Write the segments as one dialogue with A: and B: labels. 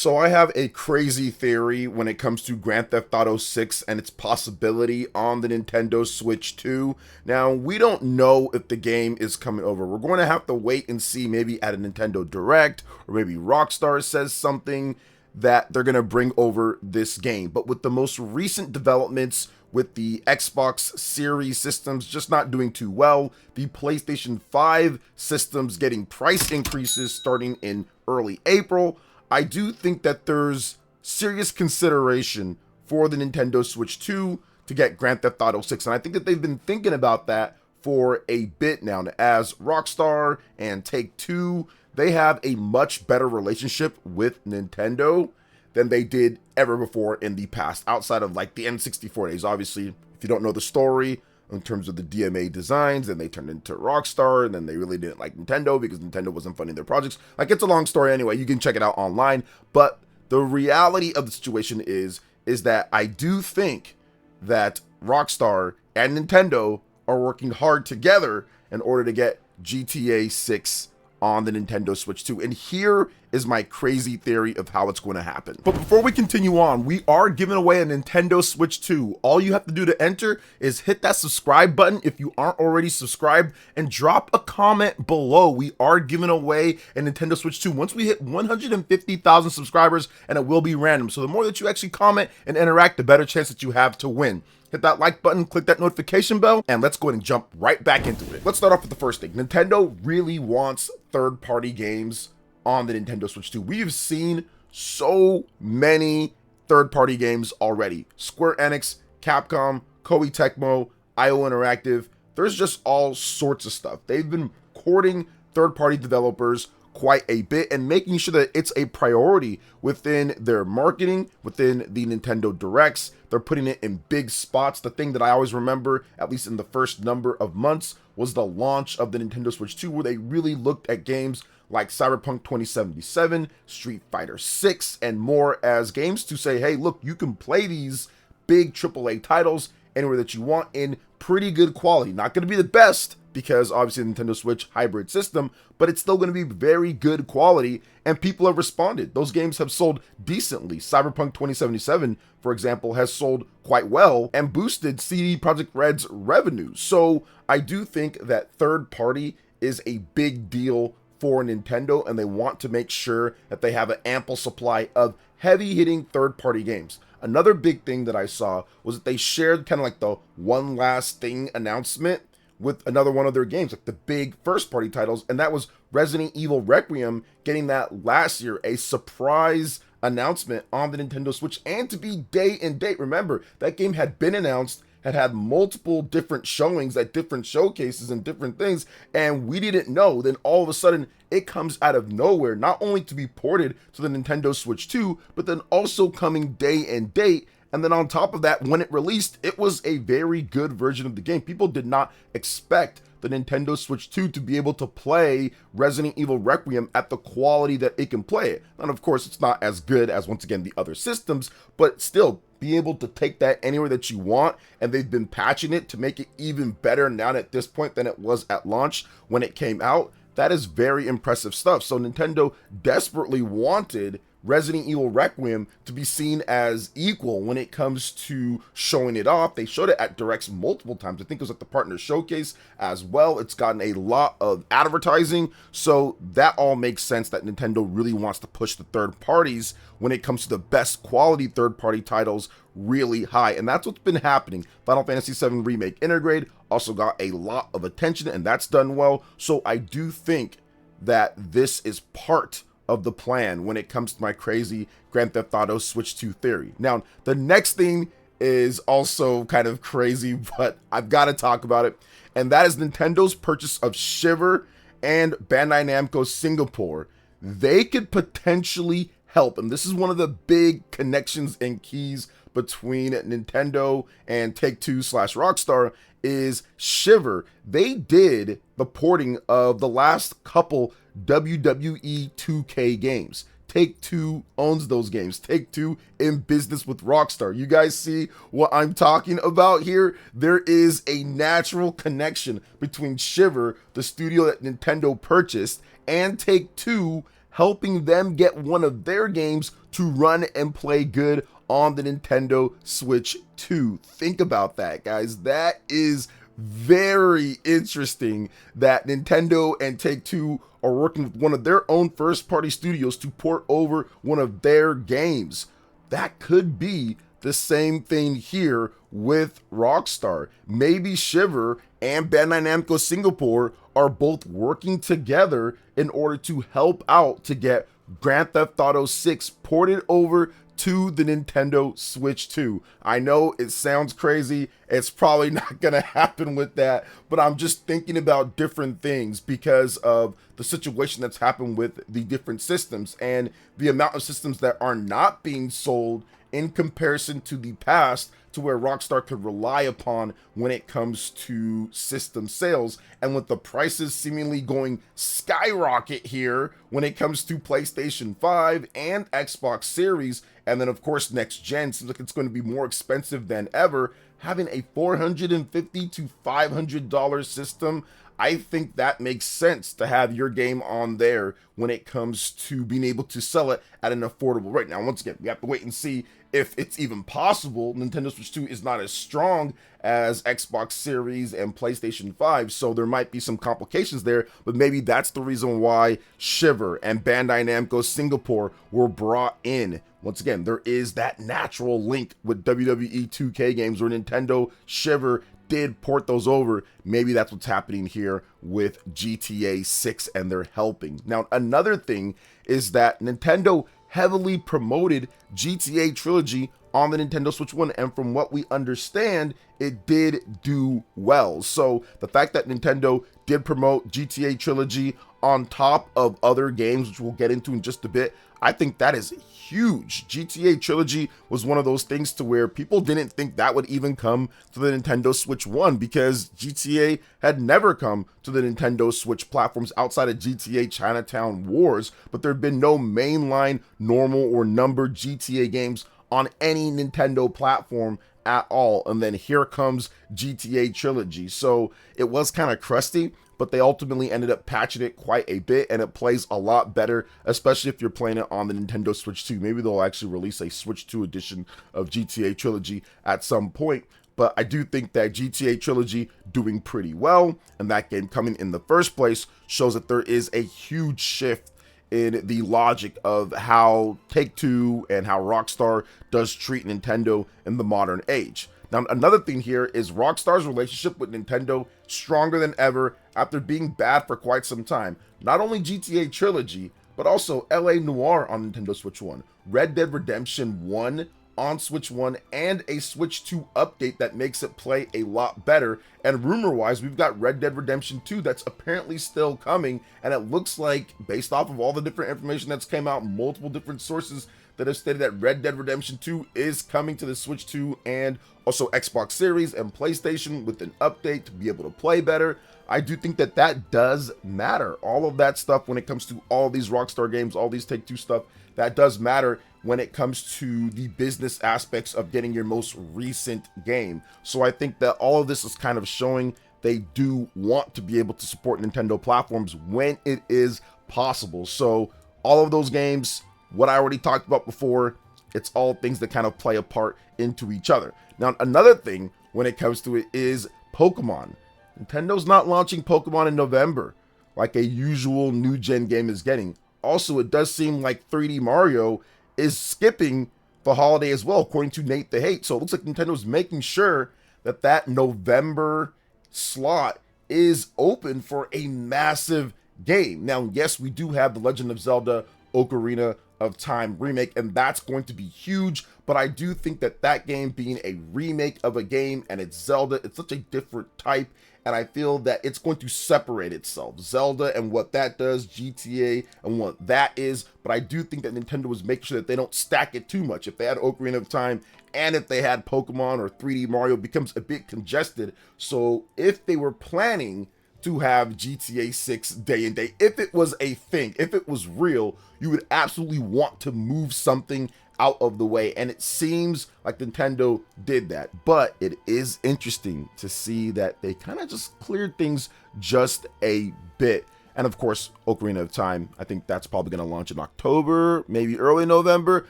A: So I have a crazy theory when it comes to Grand Theft Auto 6 and its possibility on the Nintendo Switch 2. Now, we don't know if the game is coming over. We're going to have to wait and see, maybe at a Nintendo Direct, or maybe Rockstar says something that they're going to bring over this game. But with the most recent developments with the Xbox Series systems just not doing too well, the PlayStation 5 systems getting price increases starting in early April, I do think that there's serious consideration for the Nintendo Switch 2 to get Grand Theft Auto 6. And I think that they've been thinking about that for a bit now. As Rockstar and Take-Two, they have a much better relationship with Nintendo than they did ever before in the past, outside of like the N64 days. Obviously, if you don't know the story in terms of the DMA designs, then they turned into Rockstar, and then they really didn't like Nintendo because Nintendo wasn't funding their projects. Like, it's a long story anyway. You can check it out online. But the reality of the situation is that I do think that Rockstar and Nintendo are working hard together in order to get GTA 6 on the Nintendo Switch 2. And here is my crazy theory of how it's going to happen. But before we continue on, we are giving away a Nintendo Switch 2. All you have to do to enter is hit that subscribe button if you aren't already subscribed, and drop a comment below. We are giving away a Nintendo Switch 2 once we hit 150,000 subscribers, and it will be random. So the more that you actually comment and interact, the better chance that you have to win. Hit that like button, click that notification bell, and let's go ahead and jump right back into it. Let's start off with the first thing. Nintendo really wants third-party games on the Nintendo Switch 2. We've seen so many third-party games already. Square Enix, Capcom, Koei Tecmo, IO Interactive. There's just all sorts of stuff. They've been courting third-party developers quite a bit and making sure that it's a priority within their marketing, within the Nintendo Directs. They're putting it in big spots. The thing that I always remember, at least in the first number of months, was the launch of the Nintendo Switch 2, where they really looked at games like Cyberpunk 2077, Street Fighter 6, and more as games to say, hey, look, you can play these big AAA titles anywhere that you want in pretty good quality. Not going to be the best, because obviously the Nintendo Switch hybrid system, but it's still going to be very good quality, and people have responded. Those games have sold decently. Cyberpunk 2077, for example, has sold quite well and boosted CD Projekt Red's revenue. So I do think that third party is a big deal for Nintendo, and they want to make sure that they have an ample supply of heavy hitting third party games. Another big thing that I saw was that they shared kind of like the one last thing announcement with another one of their games, like the big first-party titles, and that was Resident Evil Requiem, getting that last year, a surprise announcement on the Nintendo Switch, and to be day and date. Remember, that game had been announced, had multiple different showings at different showcases and different things, and we didn't know. Then all of a sudden, it comes out of nowhere, not only to be ported to the Nintendo Switch 2, but then also coming day and date. And then on top of that, when it released, it was a very good version of the game. People did not expect the Nintendo Switch 2 to be able to play Resident Evil Requiem at the quality that it can play it. And of course, it's not as good as, once again, the other systems, but still be able to take that anywhere that you want. And they've been patching it to make it even better now at this point than it was at launch when it came out. That is very impressive stuff. So Nintendo desperately wanted Resident Evil Requiem to be seen as equal when it comes to showing it off. They showed it at Directs multiple times. I think it was at the partner showcase as well. It's gotten a lot of advertising, so that all makes sense that Nintendo really wants to push the third parties when it comes to the best quality third party titles really high, and that's what's been happening. Final Fantasy VII Remake Intergrade also got a lot of attention, and that's done well. So I do think that this is part of the plan when it comes to my crazy Grand Theft Auto Switch 2 theory. Now, the next thing is also kind of crazy, but I've got to talk about it, and that is Nintendo's purchase of Shiver and Bandai Namco Singapore. They could potentially help, and this is one of the big connections and keys between Nintendo and Take-Two / Rockstar, is Shiver. They did the porting of the last couple WWE 2K games. Take-Two owns those games. Take-Two in business with Rockstar. You guys see what I'm talking about here? There is a natural connection between Shiver, the studio that Nintendo purchased, and Take-Two helping them get one of their games to run and play good on the Nintendo Switch 2. Think about that, guys. That is very interesting that Nintendo and Take-Two are working with one of their own first-party studios to port over one of their games. That could be the same thing here with Rockstar. Maybe Shiver and Bandai Namco Singapore are both working together in order to help out to get Grand Theft Auto 6 ported over to the Nintendo Switch 2. I know it sounds crazy. It's probably not going to happen with that, but I'm just thinking about different things because of the situation that's happened with the different systems and the amount of systems that are not being sold in comparison to the past, to where Rockstar could rely upon when it comes to system sales. And with the prices seemingly going skyrocket here when it comes to PlayStation 5 and Xbox Series, and then of course next gen seems like it's going to be more expensive than ever, having a $450 to $500 system, I think that makes sense to have your game on there when it comes to being able to sell it at an affordable rate. Now, once again, we have to wait and see if it's even possible. Nintendo Switch 2 is not as strong as Xbox Series and PlayStation 5, so there might be some complications there, but maybe that's the reason why Shiver and Bandai Namco Singapore were brought in. Once again, there is that natural link with WWE 2K games where Nintendo, Shiver did port those over. Maybe that's what's happening here with GTA 6 and they're helping. Now, another thing is that Nintendo heavily promoted GTA Trilogy on the Nintendo Switch 1, and from what we understand, it did do well. So the fact that Nintendo did promote GTA Trilogy on top of other games, which we'll get into in just a bit, I think that is huge. GTA Trilogy was one of those things to where people didn't think that would even come to the Nintendo Switch 1 because GTA had never come to the Nintendo Switch platforms outside of GTA Chinatown Wars, but there had been no mainline, normal, or numbered GTA games on any Nintendo platform at all. And then here comes GTA Trilogy. So it was kind of crusty, but they ultimately ended up patching it quite a bit, and it plays a lot better, especially if you're playing it on the Nintendo Switch 2. Maybe they'll actually release a Switch 2 edition of GTA Trilogy at some point. But I do think that GTA Trilogy doing pretty well, and that game coming in the first place shows that there is a huge shift in the logic of how Take-Two and how Rockstar does treat Nintendo in the modern age. Now, another thing here is Rockstar's relationship with Nintendo stronger than ever after being bad for quite some time. Not only GTA Trilogy, but also LA Noire on Nintendo Switch 1, Red Dead Redemption 1 on Switch 1, and a Switch 2 update that makes it play a lot better. And rumor-wise, we've got Red Dead Redemption 2 that's apparently still coming, and it looks like, based off of all the different information that's came out, multiple different sources that have stated that Red Dead Redemption 2 is coming to the Switch 2 and also Xbox Series and PlayStation with an update to be able to play better. I do think that that does matter. All of that stuff when it comes to all these Rockstar games, all these Take-Two stuff, that does matter when it comes to the business aspects of getting your most recent game. So I think that all of this is kind of showing they do want to be able to support Nintendo platforms when it is possible. So all of those games, what I already talked about before, it's all things that kind of play a part into each other. Now, another thing when it comes to it is Pokemon. Nintendo's not launching Pokemon in November like a usual new gen game is getting. Also, it does seem like 3D Mario is skipping the holiday as well, according to Nate the Hate. So it looks like Nintendo's making sure that that November slot is open for a massive game. Now, yes, we do have The Legend of Zelda Ocarina of Time remake, and that's going to be huge, but I do think that that game being a remake of a game and it's Zelda, it's such a different type, and I feel that it's going to separate itself. Zelda and what that does, GTA and what that is, but I do think that Nintendo was making sure that they don't stack it too much. If they had Ocarina of Time and if they had Pokemon or 3D Mario, it becomes a bit congested. So if they were planning to have GTA 6 day and day, if it was a thing, if it was real, you would absolutely want to move something out of the way, and it seems like Nintendo did that. But it is interesting to see that they kind of just cleared things just a bit, And of course, Ocarina of Time, I think that's probably going to launch in October, maybe early November.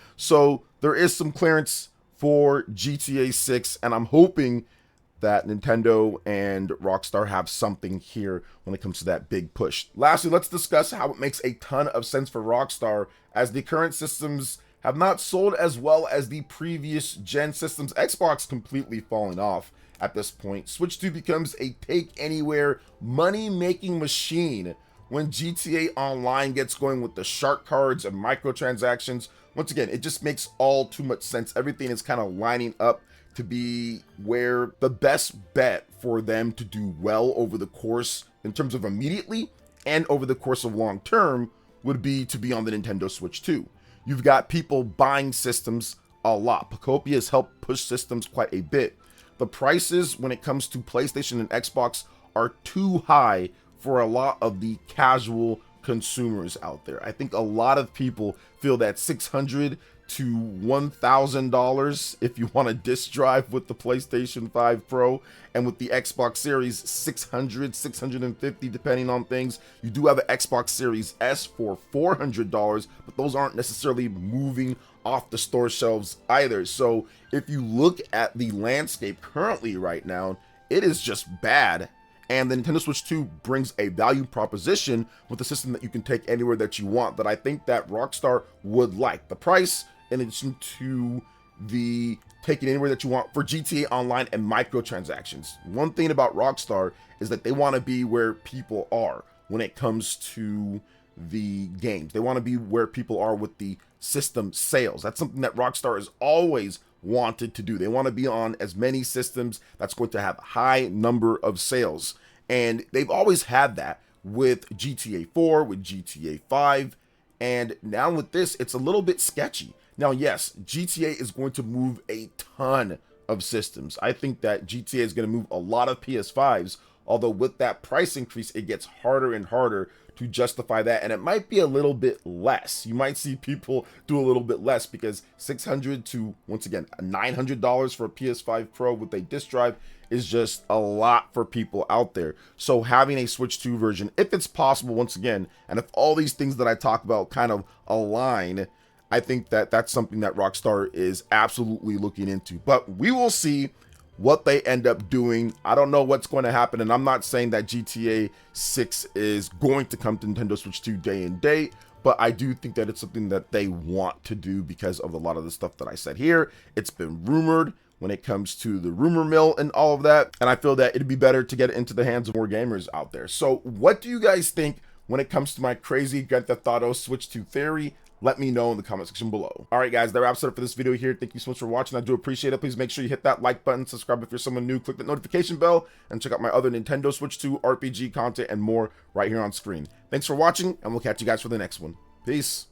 A: So there is some clearance for GTA 6, and I'm hoping that Nintendo and Rockstar have something here when it comes to that big push. Lastly, let's discuss how it makes a ton of sense for Rockstar, as the current systems have not sold as well as the previous gen systems. Xbox completely falling off at this point. Switch 2 becomes a take anywhere money-making machine when GTA Online gets going with the shark cards and microtransactions. Once again, it just makes all too much sense. Everything is kind of lining up to be where the best bet for them to do well over the course in terms of immediately and over the course of long term would be to be on the Nintendo Switch 2. You've got people buying systems a lot. Pacopia has helped push systems quite a bit. The prices when it comes to PlayStation and Xbox are too high for a lot of the casual consumers out there. I think a lot of people feel that $600 to $1,000 if you want a disc drive with the PlayStation 5 Pro, and with the Xbox Series $600, $650 depending on things. You do have an Xbox Series S for $400, but those aren't necessarily moving off the store shelves either. So if you look at the landscape currently right now, it is just bad. And the Nintendo Switch 2 brings a value proposition with a system that you can take anywhere that you want, that I think that Rockstar would like. The price, in addition to the take it anywhere that you want for GTA Online and microtransactions. One thing about Rockstar is that they want to be where people are when it comes to the games. They want to be where people are with the system sales. That's something that Rockstar has always wanted to do. They want to be on as many systems that's going to have a high number of sales. And they've always had that with GTA 4, with GTA 5, and now with this, it's a little bit sketchy. Now, yes, GTA is going to move a ton of systems. I think that GTA is going to move a lot of PS5s, although with that price increase, it gets harder and harder to justify that, and it might be a little bit less. You might see people do a little bit less, because $600 to, once again, $900 for a PS5 Pro with a disc drive is just a lot for people out there. So having a Switch 2 version, if it's possible, once again, and if all these things that I talk about kind of align, I think that that's something that Rockstar is absolutely looking into. But we will see what they end up doing. I don't know what's going to happen, and I'm not saying that GTA 6 is going to come to Nintendo Switch 2 day and date, but I do think that it's something that they want to do because of a lot of the stuff that I said here. It's been rumored when it comes to the rumor mill and all of that, and I feel that it'd be better to get it into the hands of more gamers out there. So what do you guys think when it comes to my crazy Grand Theft Auto Switch 2 theory? Let me know in the comment section below. All right, guys, that wraps it up for this video here. Thank you so much for watching. I do appreciate it. Please make sure you hit that like button, subscribe if you're someone new, click that notification bell, and check out my other Nintendo Switch 2 RPG content and more right here on screen. Thanks for watching, and we'll catch you guys for the next one. Peace.